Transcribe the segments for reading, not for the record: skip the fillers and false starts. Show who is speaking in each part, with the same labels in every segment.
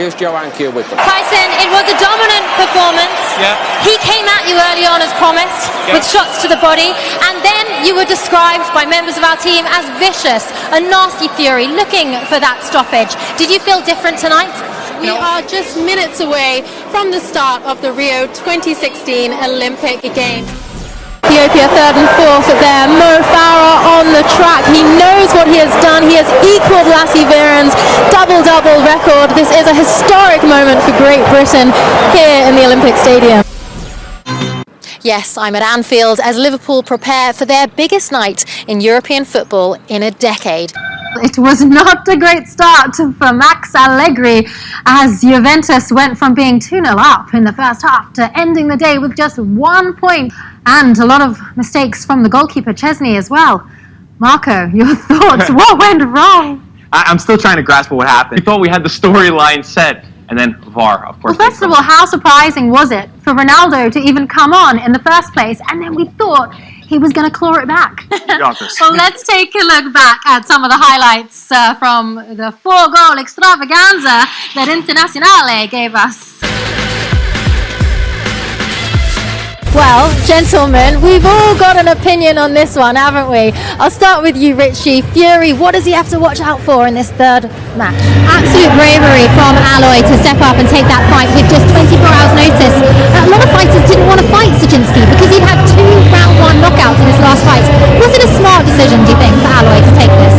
Speaker 1: Here's Joe Ankier with them.
Speaker 2: Tyson, it was a dominant performance.
Speaker 3: Yeah.
Speaker 2: He came at you early on as promised, with shots to the body, and then you were described by members of our team as vicious, a nasty fury, looking for that stoppage. Did you feel different tonight?
Speaker 4: We are just minutes away from the start of the Rio 2016 Olympic Games. Ethiopia third and fourth there. Mo Farah on the track. He knows what he has done. He has equaled Lassie Viren's double-double record. This is a historic moment for Great Britain here in the Olympic Stadium.
Speaker 2: Yes, I'm at Anfield as Liverpool prepare for their biggest night in European football in a decade.
Speaker 5: It was not a great start for Max Allegri as Juventus went from being 2-0 up in the first half to ending the day with just 1 point and a lot of mistakes from the goalkeeper Chesney as well. Marco, your thoughts? What went wrong?
Speaker 3: I'm still trying to grasp what happened. We thought we had the storyline set, and then VAR, of course.
Speaker 5: Well, first of all, how surprising was it for Ronaldo to even come on in the first place? And then we thought he was going to claw it back.
Speaker 2: Well, let's take a look back at some of the highlights from the 4-goal extravaganza that Internazionale gave us.
Speaker 5: Well, gentlemen, we've all got an opinion on this one, haven't we? I'll start with you, Richie. Fury, what does he have to watch out for in this third match?
Speaker 6: Absolute bravery from Alloy to step up and take that fight with just 24 hours notice. A lot of fighters didn't want to fight Sajinsky because he'd had 2 round 1 knockouts in his last fight. Was it a smart decision, do you think, for Alloy to take this?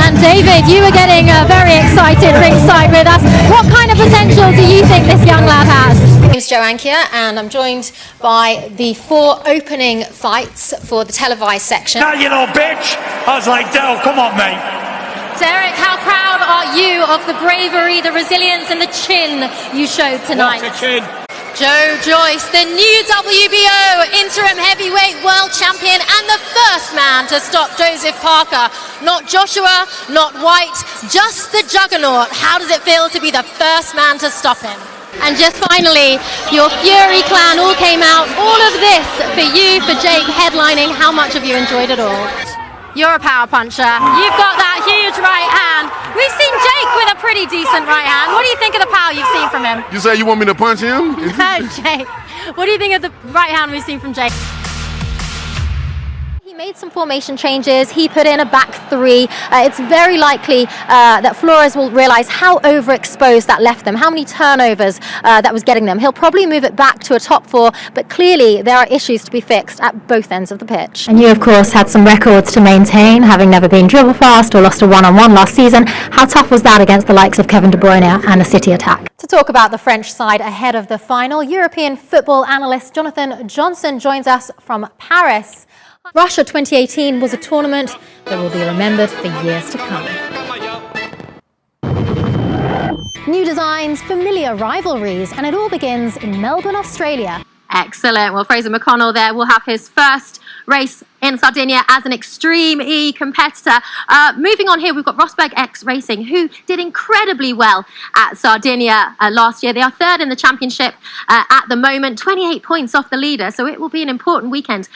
Speaker 5: And David, you were getting very excited ringside with us. What kind of potential do you think this young lad has?
Speaker 2: My name's Joe Ankier and I'm joined by the 4 opening fights for the televised section.
Speaker 7: Now you little bitch! I was like, Del, come on, mate.
Speaker 2: Derek, how proud are you of the bravery, the resilience and the chin you showed tonight?
Speaker 7: What's a chin?
Speaker 2: Joe Joyce, the new WBO interim heavyweight world champion and the first man to stop Joseph Parker. Not Joshua, not White, just the juggernaut. How does it feel to be the first man to stop him?
Speaker 6: And just finally, your Fury clan all came out. All of this for you, for Jake, headlining. How much have you enjoyed it all?
Speaker 2: You're a power puncher. You've got that huge right hand. We've seen Jake with a pretty decent right hand. What do you think of the power you've seen from him?
Speaker 8: You say you want me to punch him?
Speaker 2: No, Jake. What do you think of the right hand we've seen from Jake?
Speaker 5: He made some formation changes. He put in a back 3. It's very likely that Flores will realise how overexposed that left them, how many turnovers that was getting them. He'll probably move it back to a top 4, but clearly there are issues to be fixed at both ends of the pitch.
Speaker 9: And you, of course, had some records to maintain, having never been dribble fast or lost a one-on-one last season. How tough was that against the likes of Kevin De Bruyne and the City attack?
Speaker 5: To talk about the French side ahead of the final, European football analyst Jonathan Johnson joins us from Paris. Russia 2018 was a tournament that will be remembered for years to come. New designs, familiar rivalries, and it all begins in Melbourne, Australia.
Speaker 2: Excellent. Well, Fraser McConnell there will have his first race in Sardinia as an Extreme E competitor. Moving on here, we've got Rosberg X Racing, who did incredibly well at Sardinia last year. They are third in the championship at the moment, 28 points off the leader. So it will be an important weekend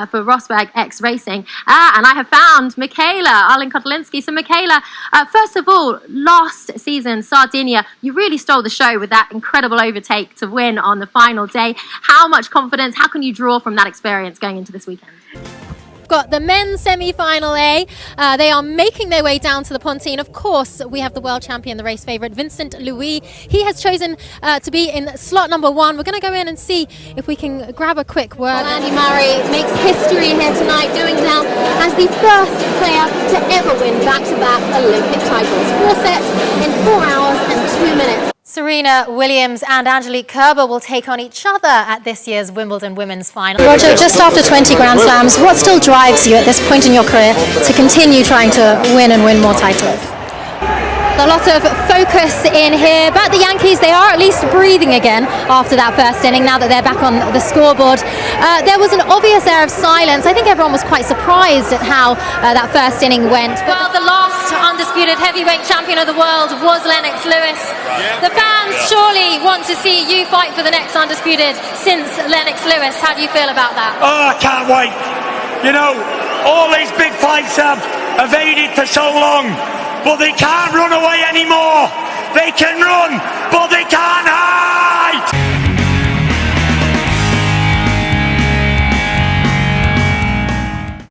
Speaker 2: for Rosberg X Racing. And I have found Michaela Arlen-Kotlinski. So Michaela, first of all, last season, Sardinia, you really stole the show with that incredible overtake to win on the final day. How much confidence, how can you draw from that experience going into this weekend?
Speaker 5: Got the men's semi-final A. They are making their way down to the Pontine. Of course, we have the world champion, the race favourite, Vincent Louis. He has chosen to be in slot number 1. We're going to go in and see if we can grab a quick word.
Speaker 6: Andy Murray makes history here tonight, going down as the first player to ever win back-to-back Olympic titles. 4 sets in 4 hours and 2 minutes.
Speaker 5: Serena Williams and Angelique Kerber will take on each other at this year's Wimbledon Women's Final. Roger, just after 20 Grand Slams, what still drives you at this point in your career to continue trying to win and win more titles? A lot of focus in here, but the Yankees, they are at least breathing again after that first inning, now that they're back on the scoreboard. There was an obvious air of silence. I think everyone was quite surprised at how that first inning went. Well, the last undisputed heavyweight champion of the world was Lennox Lewis. The fans surely want to see you fight for the next undisputed since Lennox Lewis. How do you feel about that?
Speaker 7: Oh, I can't wait. You know, all these big fights have evaded for so long, but they can't run away anymore. They can run, but